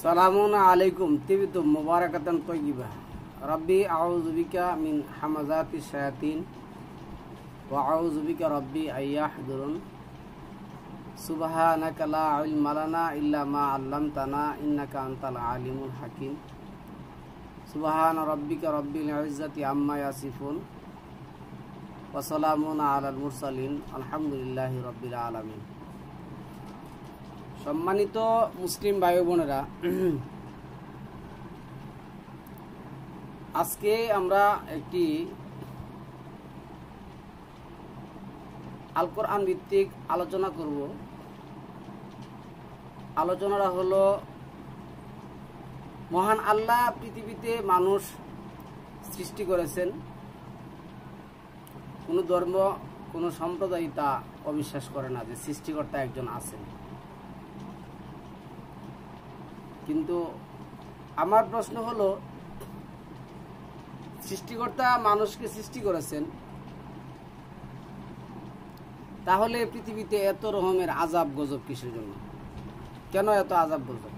সালামুন আলাইকুম তিবিতুম মুবারাকাতান তাইয়্যিবা। রব্বি আউযু বিকা মিন হামাযাতিশ শায়াতিন ওয়া আউযু বিকা রব্বি আইয়াহদুরুন। সুবহানাকা লা ইলমা লানা ইল্লা মা আল্লামতানা ইন্নাকা আনতাল আলিমুল হাকিম। সুবহানা রাব্বিকা রাব্বিল ইজ্জাতি আম্মা ইয়াসিফুন ওয়া সালামুন আলাল মুরসালিন আলহামদুলিল্লাহি রাব্বিল আলামিন। সম্মানিত মুসলিম ভাই বোনেরা, আজকে আমরা একটি আল কোরআন ভিত্তিক আলোচনা করব। আলোচনাটা হলো, মহান আল্লাহ পৃথিবীতে মানুষ সৃষ্টি করেছেন। কোনো ধর্ম, কোনো সম্প্রদায় তা অবিশ্বাস করে না যে সৃষ্টিকর্তা একজন আছেন। কিন্তু আমার প্রশ্ন হলো, সৃষ্টিকর্তা মানুষকে সৃষ্টি করেছেন, তাহলে পৃথিবীতে এত রকমের আযাব গজব কিসের জন্য? কেন এত আযাব গজব?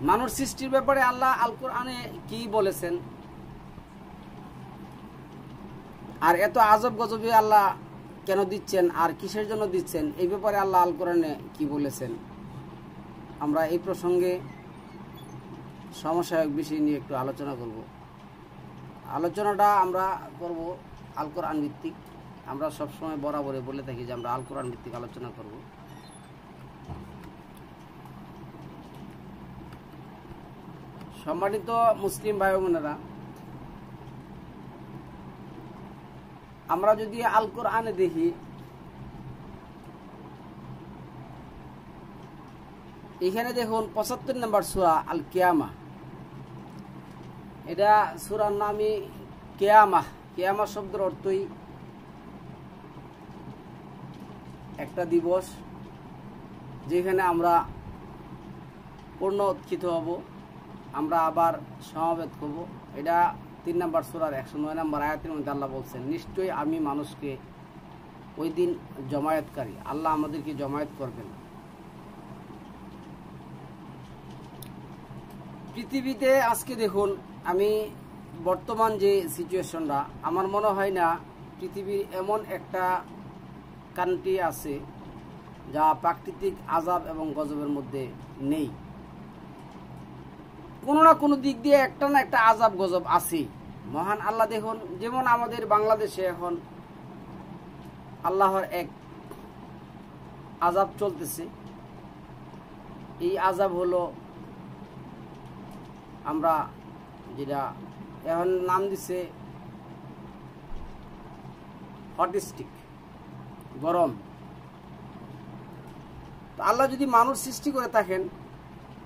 মানুষ সৃষ্টির ব্যাপারে আল্লাহ আল কোরআনে কি বলেছেন, আর এত আযাব গজবে আল্লাহ কেন দিচ্ছেন আর কিসের জন্য দিচ্ছেন, এই ব্যাপারে আল্লাহ আল কোরআনে কি বলেছেন, আমরা এই প্রসঙ্গে সমসাময়িক বিষয় নিয়ে একটু আলোচনা করব। আলোচনাটা আমরা করব আল কোরআন ভিত্তিক। আমরা সবসময় বরাবরই বলে থাকি যে আমরা আল কোরআন ভিত্তিক আলোচনা করব। সম্মানিত মুসলিম ভাই বোনেরা, আমরা যদি আল কোরআনে দেখি, এখানে দেখুন ৭৫ নম্বর সূরা আল কিয়ামা। এটা সূরার নামই কিয়ামা। কিয়ামা শব্দের অর্থই একটা দিবস, যেখানে আমরা পূর্ণ উৎক্ষিত হব, আমরা আবার সমাবেত হব। এটা ৩ নম্বর সূরার ১০৯ নম্বর আয়াতের মধ্যে আল্লাহ বলছেন, নিশ্চয়ই আমি মানুষকে ওই দিন জমায়েতকারী। আল্লাহ আমাদেরকে জমায়েত করবেন। পৃথিবীতে আজকে দেখুন, আমি বর্তমান যে সিচুয়েশনটা, আমার মনে হয় না পৃথিবীর এমন একটা কান্ট্রি আছে যা প্রাকৃতিক আযাব এবং গজবের মধ্যে নেই। কোনো না কোনো দিক দিয়ে একটা না একটা আযাব গজব আছে। মহান আল্লাহ দেখুন, যেমন আমাদের বাংলাদেশে এখন আল্লাহর এক আযাব চলতেছে। এই আযাব হলো, আমরা যেটা এখন নাম দিছে হটস্টিক, গরম। তো আল্লাহ যদি মানুষ সৃষ্টি করে থাকেন,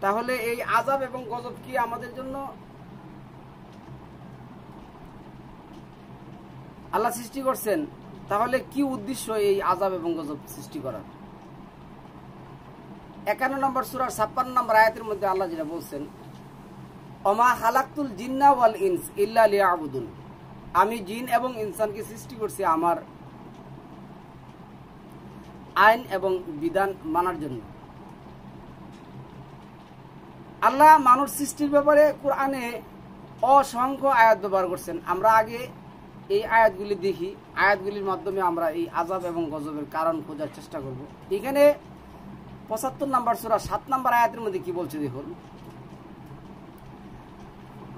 তাহলে এই আযাব এবং গজব কি আমাদের জন্য আল্লাহ সৃষ্টি করছেন? তাহলে কি উদ্দেশ্য এই আযাব এবং গজব সৃষ্টি করার? ৫১ নম্বর সূরার ৫৬ নম্বর আয়াতের মধ্যে আল্লাহ যেটা বলছেন, ওমা খালাকতুল জিন্না ওয়াল ইনস ইল্লা লিয়াবুদুন। আমি জিন এবং ইনসানকে সৃষ্টি করছি আমার আইন এবং বিধান মানার জন্য। আল্লাহ মানুষ সৃষ্টির ব্যাপারে কোরআনে অসংখ্য আয়াত ব্যবহার করছেন। আমরা আগে এই আয়াতগুলি দেখি, আয়াতগুলির মাধ্যমে আমরা এই আযাব এবং গজবের কারণ খোঁজার চেষ্টা করব। এখানে ৭৫ নম্বর সূরা ৭ নম্বর আয়াতের মধ্যে কি বলছে দেখুন,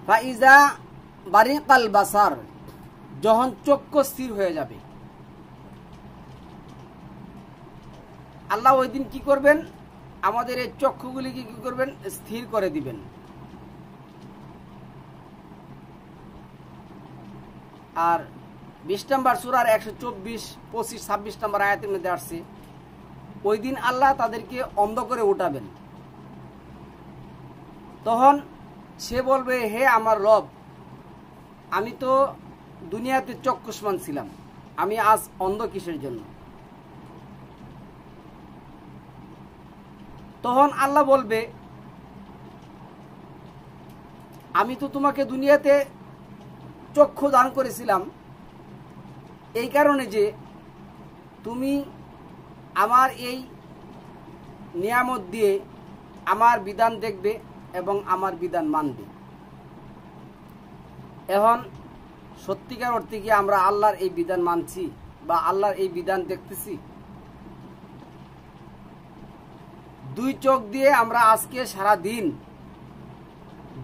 ফাইজা বারিকাল বাসার, যখন চক্ষু স্থির হয়ে যাবে। আল্লাহ ওই দিন কি করবেন? আমাদের এই চক্ষুগুলিকে কি করবেন? স্থির করে দিবেন। আর ২০ নম্বর সূরার ১২৪, ২৫, ২৬ নম্বর আয়াতের মধ্যে আসছে, ওই দিন আল্লাহ তাদেরকে অন্ধ করে উঠাবেন। তখন সে বলবে, হে আমার রব, আমি তো দুনিয়াতে চক্ষুষ্মান ছিলাম, আমি আজ অন্ধ কিসের জন্য? তখন আল্লাহ বলবে, আমি তো তোমাকে দুনিয়াতে চক্ষু দান করেছিলাম এই কারণে যে তুমি আমার এই নিয়ামত দিয়ে আমার বিধান দেখবে এবং আমার বিধান মানবে। এখন সত্যিকার অর্থে কি আমরা আল্লাহর এই বিধান মানছি বা আল্লাহর এই বিধান দেখতেছি? দুই চোখ দিয়ে আমরা আজকে সারা দিন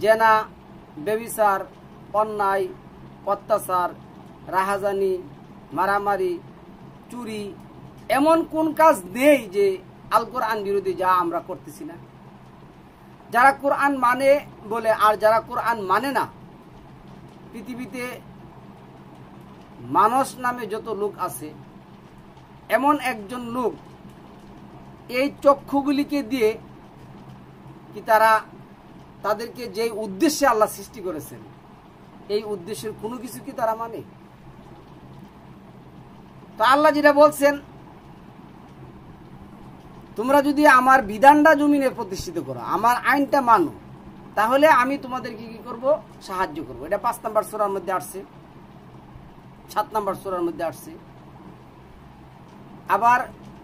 জেনা, ব্যভিচার, অন্যায়, অত্যাচার, রাহাজানি, মারামারি, চুরি, এমন কোন কাজ নেই যে আল কোরআন বিরোধী যা আমরা করতেছি না? যারা কোরআন মানে বলে আর যারা কোরআন মানে না, পৃথিবীতে মানুষ নামে যত লোক আছে, এমন একজন লোক এই চক্ষুগুলিকে দিয়ে কি তারা তাদেরকে যে উদ্দেশ্যে আল্লাহ সৃষ্টি করেছেন এই উদ্দেশ্যের কোনো কিছু কি তারা মানে? তো আল্লাহ যেটা বলছেন, তোমরা যদি আমার বিধানটা জমিনে প্রতিষ্ঠিত করো, আমার আইনটা মানো, তাহলে আমি তোমাদেরকে কি করব? সাহায্য করব। এটা 5 নম্বর সূরার মধ্যে আসছে, 7 নম্বর সূরার মধ্যে আসছে। আবার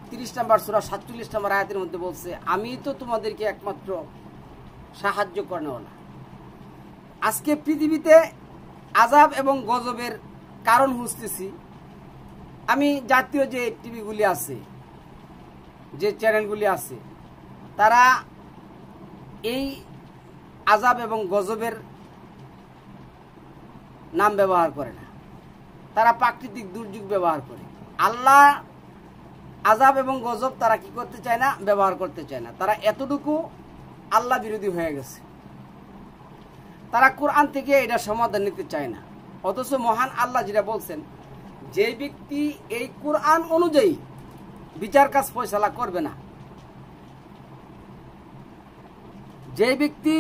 30 নম্বর সূরা 47 নম্বর আয়াতের মধ্যে বলছে, আমি তো তোমাদেরকে একমাত্র সাহায্য করেওয়ালা। আজকে পৃথিবীতে আযাব এবং গজবের কারণ খুঁজতেছি। আমি জাতীয় যে টিভিগুলি আছে, যে চ্যানেলগুলি আছে, তারা এই আযাব এবং গজবের নাম ব্যবহার করে না, তারা প্রাকৃতিক দুর্যোগ ব্যবহার করে। আল্লাহ আযাব এবং গজব তারা কি করতে চায় না? ব্যবহার করতে চায় না। তারা এতটুকু আল্লাহ বিরোধী হয়ে গেছে, তারা কোরআন থেকে এটা সমাধান নিতে চায় না। অথচ মহান আল্লাহ যেটা বলছেন, যে ব্যক্তি এই কোরআন অনুযায়ী বিচার কাজ ফয়সালা করবে না, যে ব্যক্তি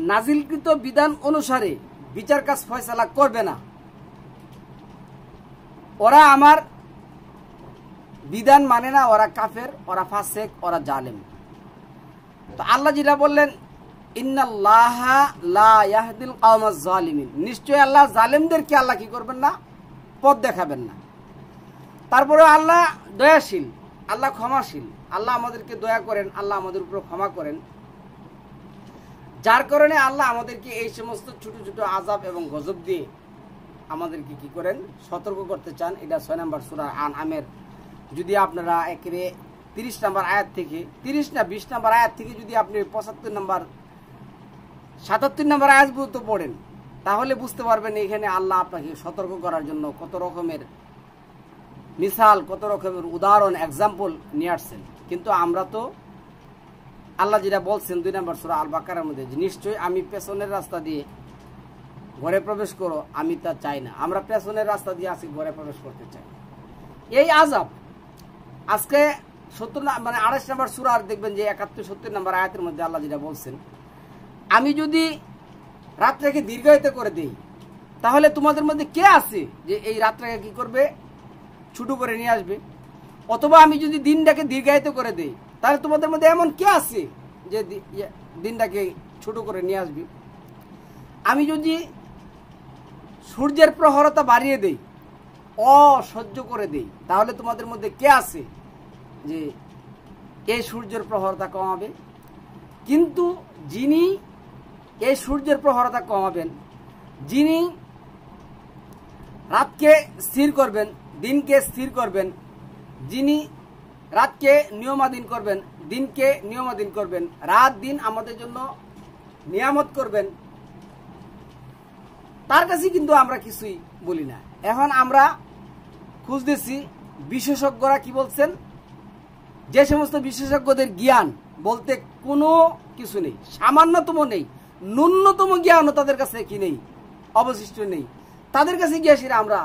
নাজিলকৃত বিধান অনুসারে বিচার কাজ ফয়সালা করবে না, ওরা আমার বিধান মানে না, ওরা কাফের, ওরা ফাসেক, ওরা জালেম। তো আল্লাহ যেটা বললেন, ইন্নাল্লাহা লা ইয়াহদিল কওমাজ জালিমিন, নিশ্চয় আল্লাহ জালেমদেরকে আল্লাহ কি করবেন না? পথ দেখাবেন না। তারপরে আল্লাহ দয়াশীল, আল্লাহ ক্ষমাশীল, আল্লাহ আমাদেরকে দয়া করেন, আল্লাহ আমাদের উপর ক্ষমা করেন, যার কারণে আল্লাহ আমাদেরকে এই সমস্ত ছোট ছোট আযাব এবং গজব দিয়ে আমাদেরকে কি করেন? সতর্ক করতে চান। এটা 6 নম্বর সূরা আনআমের, যদি আপনারা একেবারে 30 নম্বর আয়াত থেকে 30 না 20 নম্বর আয়াত থেকে যদি আপনি 75 নম্বর 77 নম্বর আয়াত পর্যন্ত পড়েন, তাহলে বুঝতে পারবেন এখানে আল্লাহ আপনাকে সতর্ক করার জন্য কত রকমের মিসাল, কত রকমের উদাহরণ, এক্সাম্পল নিয়ে আসছেন। কিন্তু আমরা তো আল্লাহ যেটা বলছেন 2 নম্বর সূরা আল বাকারার মধ্যে, যে নিশ্চয়ই আমি পেছনের রাস্তা দিয়ে ঘরে প্রবেশ করো, আমি তা চাই না। আমরা পেছনের রাস্তা দিয়ে আসি, ঘরে প্রবেশ করতে চাই। এই আযাব আজকে 28 নম্বর সূরার দেখবেন যে 71-70 নম্বর আয়াতের মধ্যে আল্লাহ যেটা বলছেন, আমি যদি রাতটাকে দীর্ঘায়িত করে দেই, তাহলে তোমাদের মধ্যে কে আছে যে এই রাতটাকে কি করবে? ছোট করে নিয়ে আসবে। অথবা আমি যদি দিনটাকে দীর্ঘায়িত করে দেই, তাহলে তোমাদের মধ্যে এমন কে আছে যে দিনটাকে ছোট করে নিয়ে আসবে। আমি যদি সূর্যের প্রখরতা বাড়িয়ে দেই, অসহ্য করে দেই, তাহলে তোমাদের মধ্যে কে আছে যে এই সূর্যের প্রখরতা কমাবে? কিন্তু যিনি এই সূর্যের প্রখরতা কমাবেন, যিনি রাতকে স্থির করবেন, দিনকে স্থির করবেন, যিনি রাতকে নিয়মাধীন করবেন, দিনকে নিয়মাধীন করবেন, রাত দিন আমাদের জন্য নিয়ামত করবেন, তার কাছে কিন্তু আমরা কিছুই বলি না। এখন আমরা খুঁজতেছি বিশেষজ্ঞরা কি বলছেন। যে সমস্ত বিশেষজ্ঞদের জ্ঞান বলতে কোনো কিছু নেই, সামান্যতম নেই, ন্যূনতম জ্ঞানও তাদের কাছে কি নেই, অবশিষ্ট নেই। তাদের কাছে গিয়ে সেটা আমরা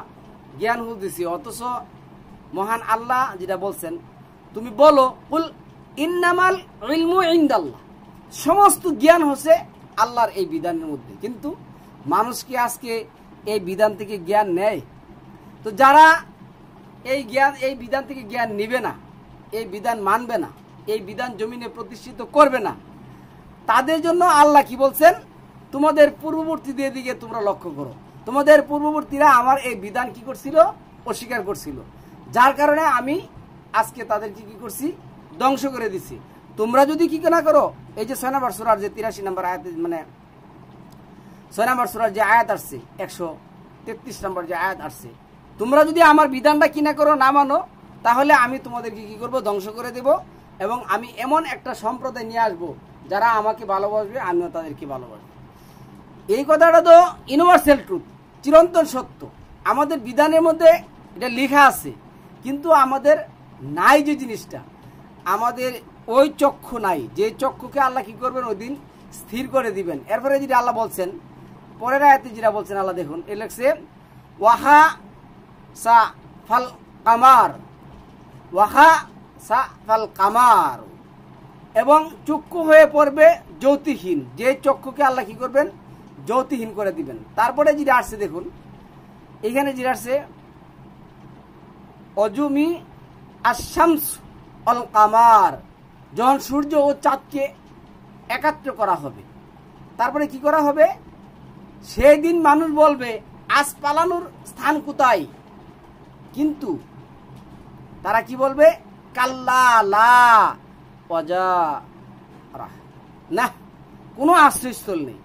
জ্ঞান খুঁজতেছি। অথচ মহান আল্লাহ যেটা বলছেন, তুমি বলো, কুল ইন্নামাল ইলমু ইনদাল্লাহ, সমস্ত জ্ঞান হচ্ছে আল্লাহর এই বিধানের মধ্যে। কিন্তু মানুষ কি আজকে এই বিধান থেকে জ্ঞান নেয়? তো যারা এই বিধান থেকে জ্ঞান নেবে না, এই বিধান মানবে না, এই বিধান জমিনে প্রতিষ্ঠিত করবে না, তাদের জন্য আল্লাহ কি বলছেন, তোমাদের পূর্ববর্তীদের দিকে তোমরা লক্ষ্য করো। তোমাদের পূর্ববর্তীরা আমার এই বিধান কি করছিল? অস্বীকার করছিল। যার কারণে আমি আজকে তাদেরকে কি করছি, ধ্বংস করে দিছি। তোমরা যদি কি না করো, এই যে 6 নম্বর সূরার যে 83 নম্বর আয়াত, মানে 6 নম্বর সূরার যে আয়াত আসছে, 133 নম্বর যে আয়াত আসছে, তোমরা যদি আমার বিধানটা কি না করো, না মানো, তাহলে আমি তোমাদেরকে কি করব, ধ্বংস করে দেব। এবং আমি এমন একটা সম্প্রদায় নিয়ে আসবো যারা আমাকে ভালোবাসবে, আমিও তাদেরকে ভালোবাসবো। এই কথাটা তো ইউনিভার্সাল ট্রুথ, চিরন্তন সত্য। আমাদের বিধানের মধ্যে এটা লেখা আছে, কিন্তু আমাদের নাই যে জিনিসটা, আমাদের ওই চক্ষু নাই, যে চক্ষুকে আল্লাহ কি করবেন, ওই দিন স্থির করে দিবেন। এরপরে যেটা আল্লাহ বলছেন, পরের আয়াতে যেটা বলছেন আল্লাহ, দেখুন এ লেখছে ওয়াহা সা ফাল কামার, ওয়াহা সা ফাল কামার, এবং চক্ষু হয়ে পড়বে জ্যোতিহীন। যে চক্ষুকে আল্লাহ কি করবেন, জ্যোতিহীন করে দিবেন। তারপরে যেটা আসছে দেখুন, এখানে যেটা আসছে অজুমি আশামস অল কামার, যখন সূর্য ও চাঁদকে একাত্র করা হবে, তারপরে কি করা হবে, সেই দিন মানুষ বলবে আজ পালানোর স্থান কোথায়, কিন্তু তারা কি বলবে, কাল্লা লা ওয়াজা, না, কোনো আশ্রয়স্থল নেই।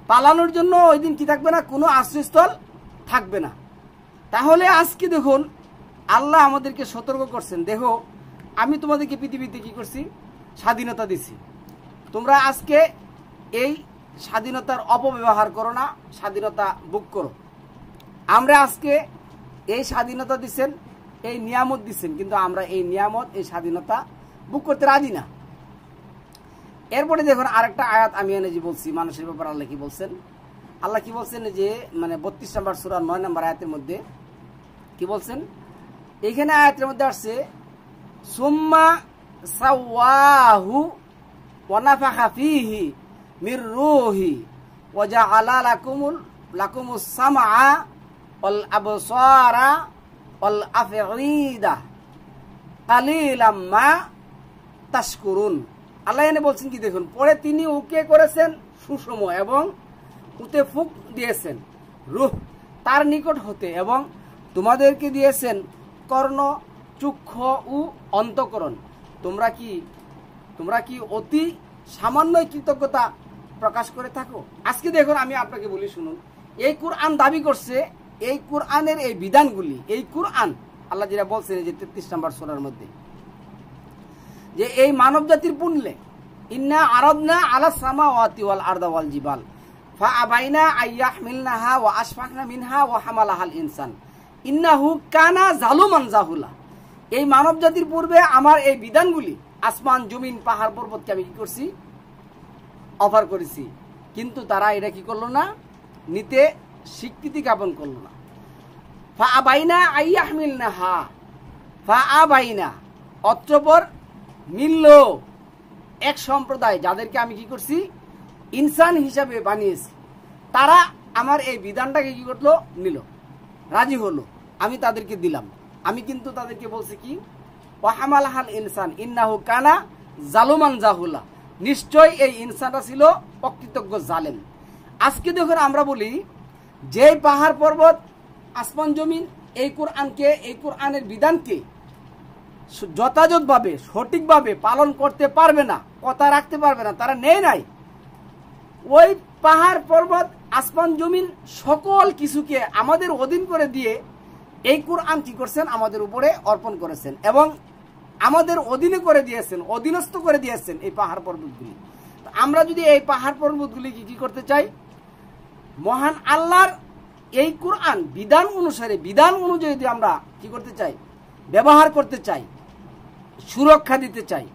পালানোর জন্য ওই দিন কি থাকবে না, কোনো আশ্রয়স্থল থাকবে না। তাহলে আজকে দেখুন আল্লাহ আমাদেরকে সতর্ক করছেন, দেখো আমি তোমাদেরকে পৃথিবীতে কি করছি, স্বাধীনতা দিছি, তোমরা আজকে এই স্বাধীনতার অপব্যবহার করো না, স্বাধীনতা ভোগ করো। আমরা আজকে এই স্বাধীনতা দিচ্ছেন, এই নিয়ামত দিচ্ছেন, কিন্তু আমরা এই নিয়ামত, এই স্বাধীনতা ভোগ করতে রাজি না। এরপরে দেখুন আরেকটা আয়াত আমি এনে যে বলছি মানুষের ব্যাপারে আল্লাহ কি বলছেন, আল্লাহ কি বলছেন যে মানে 32 নম্বর সূরা 9 নম্বর আয়াতের মধ্যে কি বলছেন, এখানে আয়াতের মধ্যে আসছে সুম্মা সাওয়াহু ওয়া নাফাখা ফীহি মির রূহি ওয়া জাআলা লাকুমুস সামআ ওয়াল আবসারা ওয়াল আফঈদা কালিলাম মা তাশকুরুন। আল্লাহ এনে বলছেন কি দেখুন, পরে তিনি ওকে করেছেন সুষম এবং উতে ফুক দিয়েছেন রূহ তার নিকট হতে, এবং তোমাদেরকে দিয়েছেন কর্ণ, চক্ষু ও অন্তঃকরণ। তোমরা কি অতি সামান্যই কৃতজ্ঞতা প্রকাশ করে থাকো? আজকে দেখুন আমি আপনাকে বলি, শুনুন, এই কুরআন দাবি করছে, এই কুরআনের এই বিধানগুলি, এই কুরআন আল্লাহ যেটা বলছেন যে 33 নম্বর সূরার মধ্যে, যে এই মানব জাতির পুনলে ইন্না আরাদনা আলা সামাওয়াতি ওয়াল আরদা ওয়াল জিবাল ফাআবাইনা আইয়াহমিলনাহা ওয়া আশফাকনা মিনহা ওয়া হামালাহাল ইনসান ইন্নাহু কানা জালুমান জাহুলা। এই মানব জাতির পূর্বে আমার এই বিধানগুলি আসমান, জমিন, পাহাড়, পর্বতকে আমি কি করছি, অফার করেছি, কিন্তু তারা এটা কি করলো না, নিতে স্বীকৃতি জ্ঞাপন করলো না। ফাআবাইনা আইয়াহমিলনাহা, ফাআবাইনা অতঃপর মিলল এক সম্প্রদায় যাদেরকে আমি কি করছি, ইনসান হিসাবে বানিয়েছি, তারা আমার এই বিধানটাকে কি করলো, নিল, রাজি হলো, আমি তাদেরকে দিলাম। আমি কিন্তু তাদেরকে বলছি কি, ওয়াহামালাহাল ইনসান ইন্নাহু কানা জালুমান জাহুলা, নিশ্চয় এই ইনসানটা ছিল অকৃতজ্ঞ জালেম। আজকে দেখুন আমরা বলি যে পাহাড় পর্বত, আসমান, জমিন এই কোরআনকে, এই কোরআনের বিধানকে যথাযথভাবে সঠিকভাবে পালন করতে পারবে না, কথা রাখতে পারবে না, তারা নেই নাই, ওই পাহাড় পর্বত, আসমান, জমিন সকল কিছুকে আমাদের অধীন করে দিয়ে এই কোরআন কি করছেন, আমাদের উপরে অর্পণ করেছেন এবং আমাদের অধীনে করে দিয়েছেন, অধীনস্থ করে দিয়েছেন এই পাহাড় পর্বতগুলি। আমরা যদি এই পাহাড় পর্বতগুলি কি করতে চাই, মহান আল্লাহর এই কোরআন বিধান অনুসারে, বিধান অনুযায়ী যদি আমরা কি করতে চাই, ব্যবহার করতে চাই, সুরক্ষা দিতে চাই,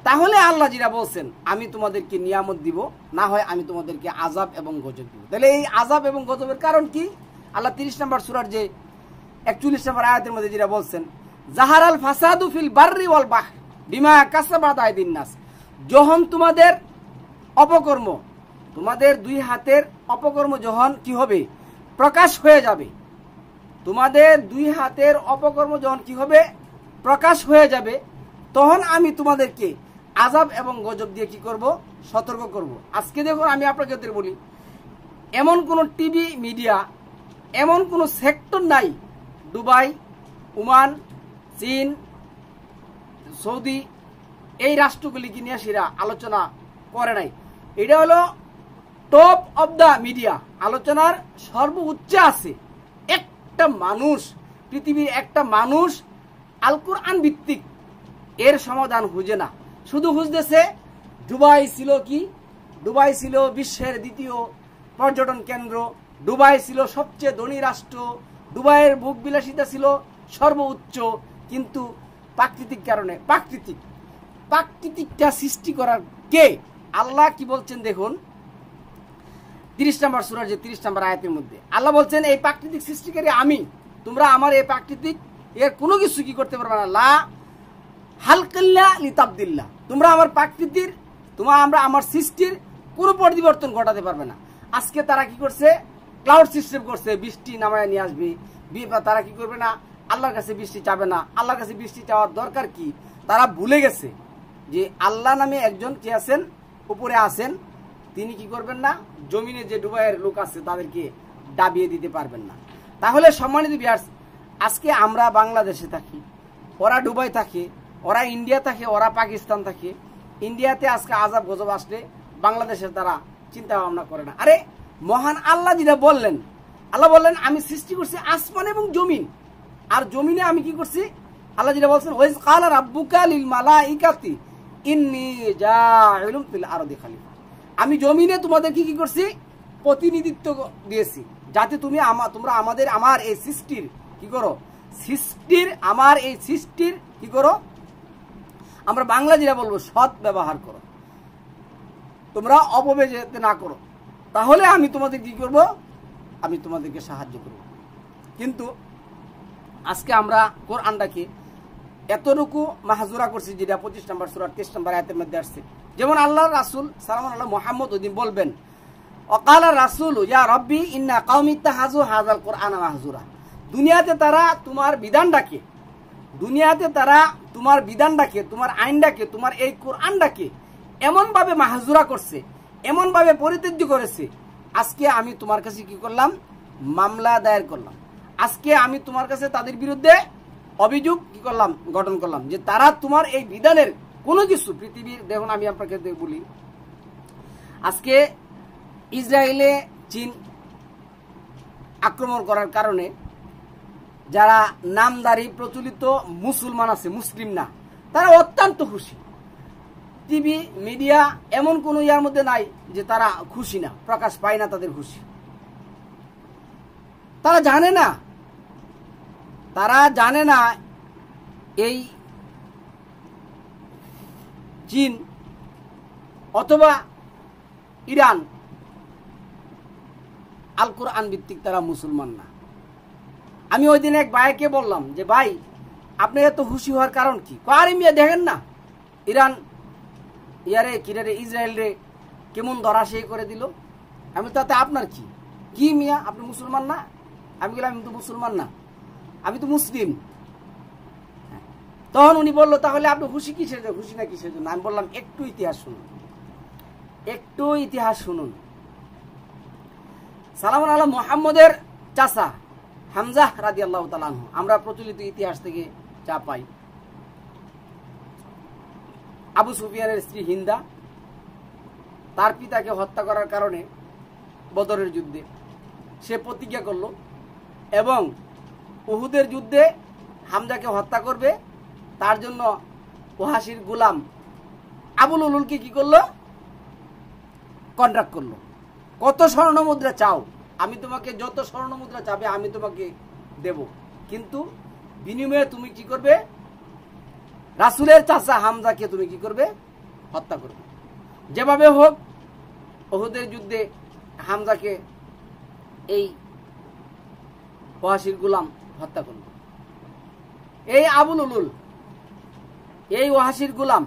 তাহলে আল্লাহ যেটা বলছেন আমি তোমাদেরকে নিয়ামত দিব, না হয় আমি তোমাদেরকে আযাব এবং গজব দিব। তাহলে এই আযাব এবং গজবের কারণ কি, আল্লাহ 30 নম্বর সূরার যে 41 নম্বর আয়াতের মধ্যে যেটা বলছেন, জাহারাল ফাসাদু ফিল বাররি ওয়াল বাহর বিমা কাসাবাত আইদিন নাস, যখন তোমাদের অপকর্ম, তোমাদের দুই হাতের অপকর্ম যখন কি হবে, প্রকাশ হয়ে যাবে, তোমাদের দুই হাতের অপকর্ম যখন কি হবে, প্রকাশ হয়ে যাবে, তখন আমি তোমাদেরকে আযাব এবং গজব দিয়ে কি করব, সতর্ক করব। আজকে দেখুন আমি আপনাকে বলি, এমন কোন টিভি মিডিয়া, এমন কোন সেক্টর নাই, দুবাই, ওমান, চীন, সৌদি এই রাষ্ট্রগুলিকে নিয়ে সেরা আলোচনা করে নাই। এটা হলো টপ অব দ্য মিডিয়া, আলোচনার সর্বোচ্চে আছে একটা মানুষ, পৃথিবীর একটা মানুষ আল কোরআন ভিত্তিক এর সমাধান খুঁজে না, শুধু খুঁজতেছে দুবাই ছিল কি, দুবাই ছিল বিশ্বের দ্বিতীয় পর্যটন কেন্দ্র, দুবাই ছিল সবচেয়ে ধনী রাষ্ট্র, দুবাইয়ের ভোগ বিলাসিতা ছিল সর্বোচ্চ, কিন্তু প্রাকৃতিক কারণে প্রাকৃতিকটা সৃষ্টি করার কে? আল্লাহ কি বলছেন দেখুন 30 নম্বর সূরার যে 30 নম্বর আয়াতের মধ্যে আল্লাহ বলছেন এই প্রাকৃতিক সৃষ্টিকারী আমি, তোমরা আমার এই প্রাকৃতিক এর কোনো কিছু কি করতে পারবে না, লা হালকাল্লা লিতাবদিল্লা, তোমরা আমার প্রাকৃতির আমরা আমার সৃষ্টির কোনো পরিবর্তন ঘটাতে পারবে না। আজকে তারা কি করছে, ক্লাউড সিস্টেম করছে, বৃষ্টি নামায় নিয়ে আসবে, তারা কি করবে না, আল্লাহর কাছে বৃষ্টি চাবে না। আল্লাহর কাছে বৃষ্টি চাওয়ার দরকার কি? তারা ভুলে গেছে যে আল্লাহ নামে একজন কে আছেন, উপরে আছেন, তিনি কি করবেন না, জমিনে যে ডুবাইয়ের লোক আছে তাদেরকে ডাবিয়ে দিতে পারবেন না। তাহলে সম্মানিত ভিউয়ার্স, আজকে আমরা বাংলাদেশে থাকি, ওরা ডুবাই থাকে, ওরা ইন্ডিয়া থাকে, ওরা পাকিস্তান থাকে। ইন্ডিয়াতে আজকে আজাব গজব আসলে বাংলাদেশের তারা চিন্তা ভাবনা করে না। আরে মহান আল্লাহ যেটা বললেন, আল্লাহ বললেন আমি সৃষ্টি করছি আসমান এবং জমিন, আর জমিনে আমি কি করছি, আল্লাহ যেটা বলছেন ওয়াইজ ক্বালা রাব্বুকা লিল মালাইকাতি ইন্নী জাইলুন ফিল আরদি খলিফা, আমি জমিনে তোমাদেরকে কি করছি, প্রতিনিধিত্ব দিয়েছি, যাতে তোমরা আমার এই সৃষ্টির কি করো, আমার এই সৃষ্টির কি করো, আমরা বাংলা যেটা বলবো সৎ ব্যবহার করো, তোমরা অপব্যয় যেতে না করো, তাহলে আমি তোমাদের কি করব, আমি তোমাদেরকে সাহায্য করব। কিন্তু আজকে আমরা কোরআনটাকে এতটুকু মাহজুরা করছি, যেটা 25 নম্বর সূরা 23 নম্বর আয়াতের মধ্যে আসছে। যেমন আল্লাহর রাসূল সাল্লাল্লাহু আলাইহি মুহাম্মদ ওদিন বলবেন ওয়াকালা রাসূল ইয়া রাব্বি ইন্না কওমি ইত্তাহাযু হাযাল কোরআনা মাহজুরা, দুনিয়াতে তারা তোমার বিধানটাকে, তোমার আইনটাকে, তোমার এই কোরআনটাকে এমনভাবে মাহজুরা করছে, এমনভাবে পরিত্যাজ্য করেছে, আজকে আমি তোমার কাছে কি করলাম, মামলা দায়ের করলাম। আজকে আমি তোমার কাছে তাদের বিরুদ্ধে অভিযোগ কি করলাম, গঠন করলাম, যে তারা তোমার এই বিধানের কোনো কিছু পৃথিবীর, দেখুন আমি আপনাকে বলি, আজকে ইসরায়েলে চীন আক্রমণ করার কারণে যারা নামদারি প্রচলিত মুসলমান আছে, মুসলিম না, তারা অত্যন্ত খুশি। টিভি মিডিয়া এমন কোন ইয়ার মধ্যে নাই যে তারা খুশি না, প্রকাশ পায় না তাদের খুশি। তারা জানে না এই চীন অথবা ইরান আল কোরআন ভিত্তিক তারা মুসলমান না। আমি ওই দিন এক ভাইকে বললাম যে ভাই আপনি এত খুশি হওয়ার কারণ কি? আরে মিয়া দেখেন না ইরান ইসরায়েল রে কেমন ধরাশায়ী করে দিল। আমি তাতে আপনার কি মিয়া, আপনি মুসলমান না? আমি বললাম আমি তো মুসলমান না, আমি তো মুসলিম। তখন উনি বললো তাহলে আপনি খুশি না কিসের জন্য? আমি বললাম একটু ইতিহাস শুনুন। সালামুন আলা মুহাম্মদের চাচা হামজা রাদিয়াল্লাহু তাআলা আনহু, আমরা প্রচলিত ইতিহাস থেকে যা পাই, আবু সুফিয়ানের স্ত্রী হিন্দা তার পিতাকে হত্যা করার কারণে বদরের যুদ্ধে সে প্রতিজ্ঞা করলো এবং উহুদের যুদ্ধে হামজাকে হত্যা করবে, তার জন্য ওহাসির গোলাম আবুল উলুলকে কি করলো, কন্ট্রাক্ট করলো, কত স্বর্ণ মুদ্রা চাও, আমি তোমাকে যত স্বর্ণ মুদ্রা চাবে আমি তোমাকে দেব, কিন্তু বিনিময়ে তুমি কি করবে, রাসূলের চাচা হামজাকে তুমি কি করবে, হত্যা করবে। যেভাবে হোক উহুদের যুদ্ধে হামজাকে এই ওহাসির গোলাম হত্যা করল। এই আবুল উলুল এই ওহাসির গোলাম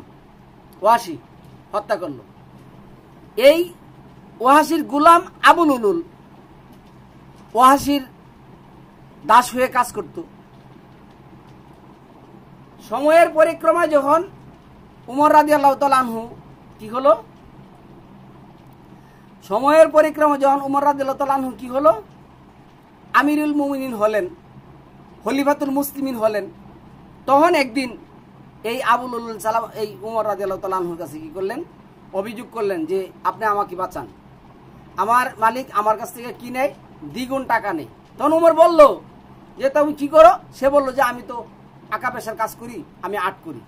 ওয়াসি হত্যা করল। এই ওহাসির গোলাম আবুল উলুল ওহাসির দাস হয়ে কাজ করত। সময়ের পরিক্রমায় যখন উমর রাদিয়াল্লাহু তাআলা আনহু কি হলো, সময়ের পরিক্রমা যখন উমর রাদিয়াল্লাহু তাআলা আনহু কি হলো, আমিরুল মুমিনিন হলেন, খলিফাতুল মুসলিমিন হলেন, তখন একদিন এই আবুল উলুল সালাম এই উমর রাদিয়াল্লাহু তাআলা আনহুর কাছে কি করলেন, অভিযোগ করলেন যে আপনি আমাকে বাঁচান, আমার মালিক আমার কাছ থেকে কি নেয়, দ্বিগুণ টাকা নেই। তখন উমর বলল যে তুমি কি করো? সে বলল যে আমি তো আঁকা পেশার কাজ করি, আমি আর্ট করি।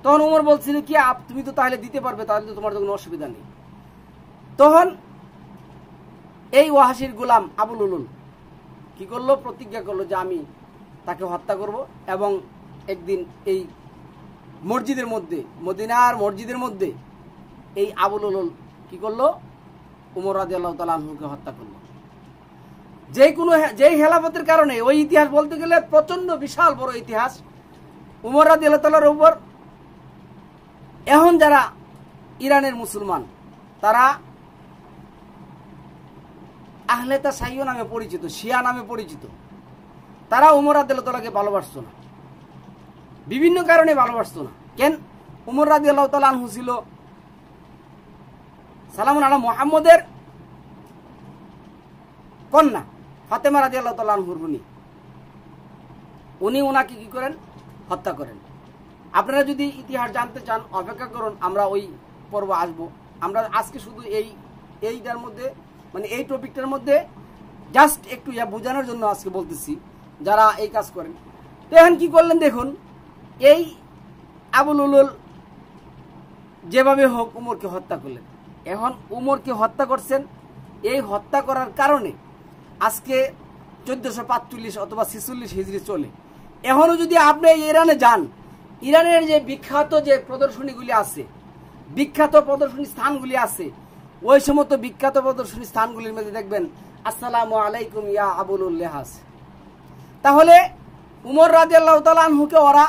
তখন উমর বলছিল কি তুমি তো তাহলে দিতে পারবে, তাহলে তো তোমার কোনো অসুবিধা নেই। তখন এই ওয়াহাশির গোলাম আবুল উলুল কি করলো, প্রতিজ্ঞা করলো যে আমি তাকে হত্যা করব এবং একদিন এই মসজিদের মধ্যে, মদিনার মসজিদের মধ্যে এই আবুল উলুল কি করলো, উমর রাদিয়াল্লাহু তাআলা আনহুকে হত্যা করলো। যেই খেলাফতের কারণে, ওই ইতিহাস বলতে গেলে প্রচন্ড বিশাল বড় ইতিহাস উমর রাদিয়াল্লাহু তাআলার উপর। এখন যারা ইরানের মুসলমান তারা আহলে তাসাইয়্যুন নামে পরিচিত, শিয়া নামে পরিচিত, তারা উমর রাদিয়াল্লাহু তাআলাকে ভালোবাসতো না, বিভিন্ন কারণে ভালোবাসতো না। কেন? উমর রাদিয়াল্লাহু তাআলা আনহু ছিল সালামুন আলা মুহাম্মদের কন্যা ফাতেমা রাদিয়াল্লাহু তাআলা আনহুর উনি ওনাকে কি করেন, হত্যা করেন। আপনারা যদি ইতিহাস জানতে চান অপেক্ষা করুন, আমরা ওই পর্ব আসবো। আমরা আজকে শুধু এইটার মধ্যে মানে এই টপিকটার মধ্যে জাস্ট একটু বোঝানোর জন্য আজকে বলতেছি যারা এই কাজ করেন। তো এখন কি করলেন দেখুন, এই আবুল উলুল যেভাবে হোক উমরকে হত্যা করলেন। এখন উমরকে হত্যা করছেন, এই হত্যা করার কারণে আজকে 1445 অথবা 46 হিজরি চলে। এখনো যদি আপনি ইরানে যান, ইরানের যে বিখ্যাত যে প্রদর্শনীগুলি আছে, বিখ্যাত প্রদর্শনী স্থানগুলি আছে, ওই সমস্ত বিখ্যাত প্রদর্শনী স্থানগুলির মধ্যে দেখবেন আসসালামু আলাইকুম ইয়া আবুল লেহাস। তাহলে উমর রাদিয়াল্লাহু তাআলা আনহুকে ওরা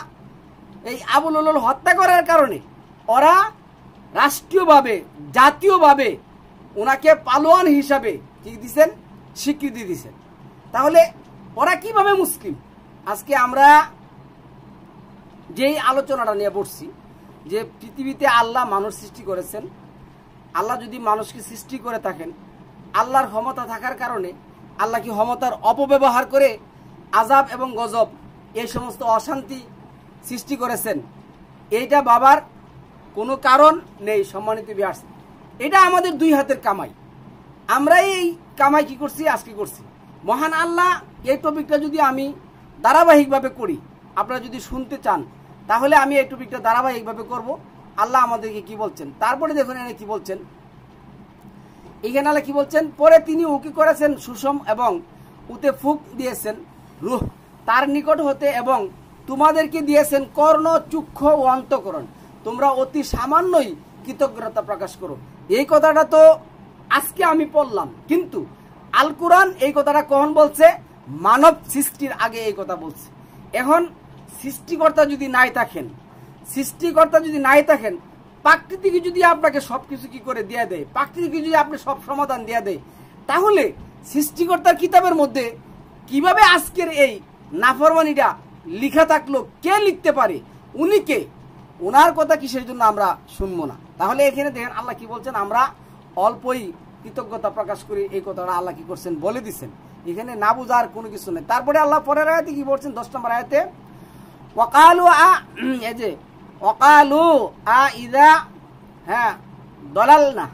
এই আবুল উলুল হত্যা করার কারণে ওরা রাষ্ট্রীয়ভাবে, জাতীয়ভাবে ওনাকে পালোয়ান হিসাবে কি দিচ্ছেন, স্বীকৃতি দিচ্ছেন। তাহলে ওরা কিভাবে মুসলিম? আজকে আমরা যেই আলোচনাটা নিয়ে পড়ছি যে পৃথিবীতে আল্লাহ মানুষ সৃষ্টি করেছেন, আল্লাহ যদি মানুষকে সৃষ্টি করে থাকেন, আল্লাহর ক্ষমতা থাকার কারণে আল্লাহ কি ক্ষমতার অপব্যবহার করে আযাব এবং গজব এই সমস্ত অশান্তি সৃষ্টি করেছেন? এইটা বাবার কোনো কারণ নেই। সম্মানিত ভিউয়ার্স, এটা আমাদের দুই হাতের কামাই। আমরা এই কামাই কি করছি, আজকে করছি। মহান আল্লাহ এই টপিকটা যদি আমি ধারাবাহিকভাবে করি, আপনারা যদি শুনতে চান, তাহলে আমি এই টপিকটা ধারাবাহিকভাবে করব। আল্লাহ আমাদেরকে কি বলছেন, তারপরে দেখুন এখানে কি বলছেন। এখানে আল্লাহ কি বলছেন, পরে তিনি উকি করেছেন সুষম এবং উতে ফুক দিয়েছেন রূহ তার নিকট হতে এবং তোমাদেরকে দিয়েছেন কর্ণ, চক্ষু ও অন্তঃকরণ, তোমরা অতি সামান্যই কৃতজ্ঞতা প্রকাশ করো। এই কথাটা তো আজকে আমি পড়লাম, কিন্তু আল কোরআন এই কথাটা কখন বলছে? মানব সৃষ্টির আগে এই কথা বলছে। এখন সৃষ্টিকর্তা যদি নাই থাকেন, প্রাকৃতিক যদি আপনাকে সবকিছু কি করে দিয়ে দেয়, প্রাকৃতিক যদি আপনি সব সমাধান দিয়ে দেয়, তাহলে সৃষ্টিকর্তার কিতাবের মধ্যে কিভাবে আজকের এই নাফরমানিটা লিখা থাকলো? কে লিখতে পারে? উনি কে? ওনার কথা কিসের জন্য আমরা শুনবো না? তাহলে এখানে দেখেন আল্লাহ কি বলছেন, আমরা অল্পই কৃতজ্ঞতা প্রকাশ করি, এই কথাটা আল্লাহ কি করছেন বলে দিচ্ছেন। এখানে না বুঝার কোনো কিছু নেই। তারপরে আল্লাহ পরের আয়াতে কি বলছেন, 10 নম্বর আয়াতে, ওয়াকালু এই যে ওয়াকালু ইযা দলালনা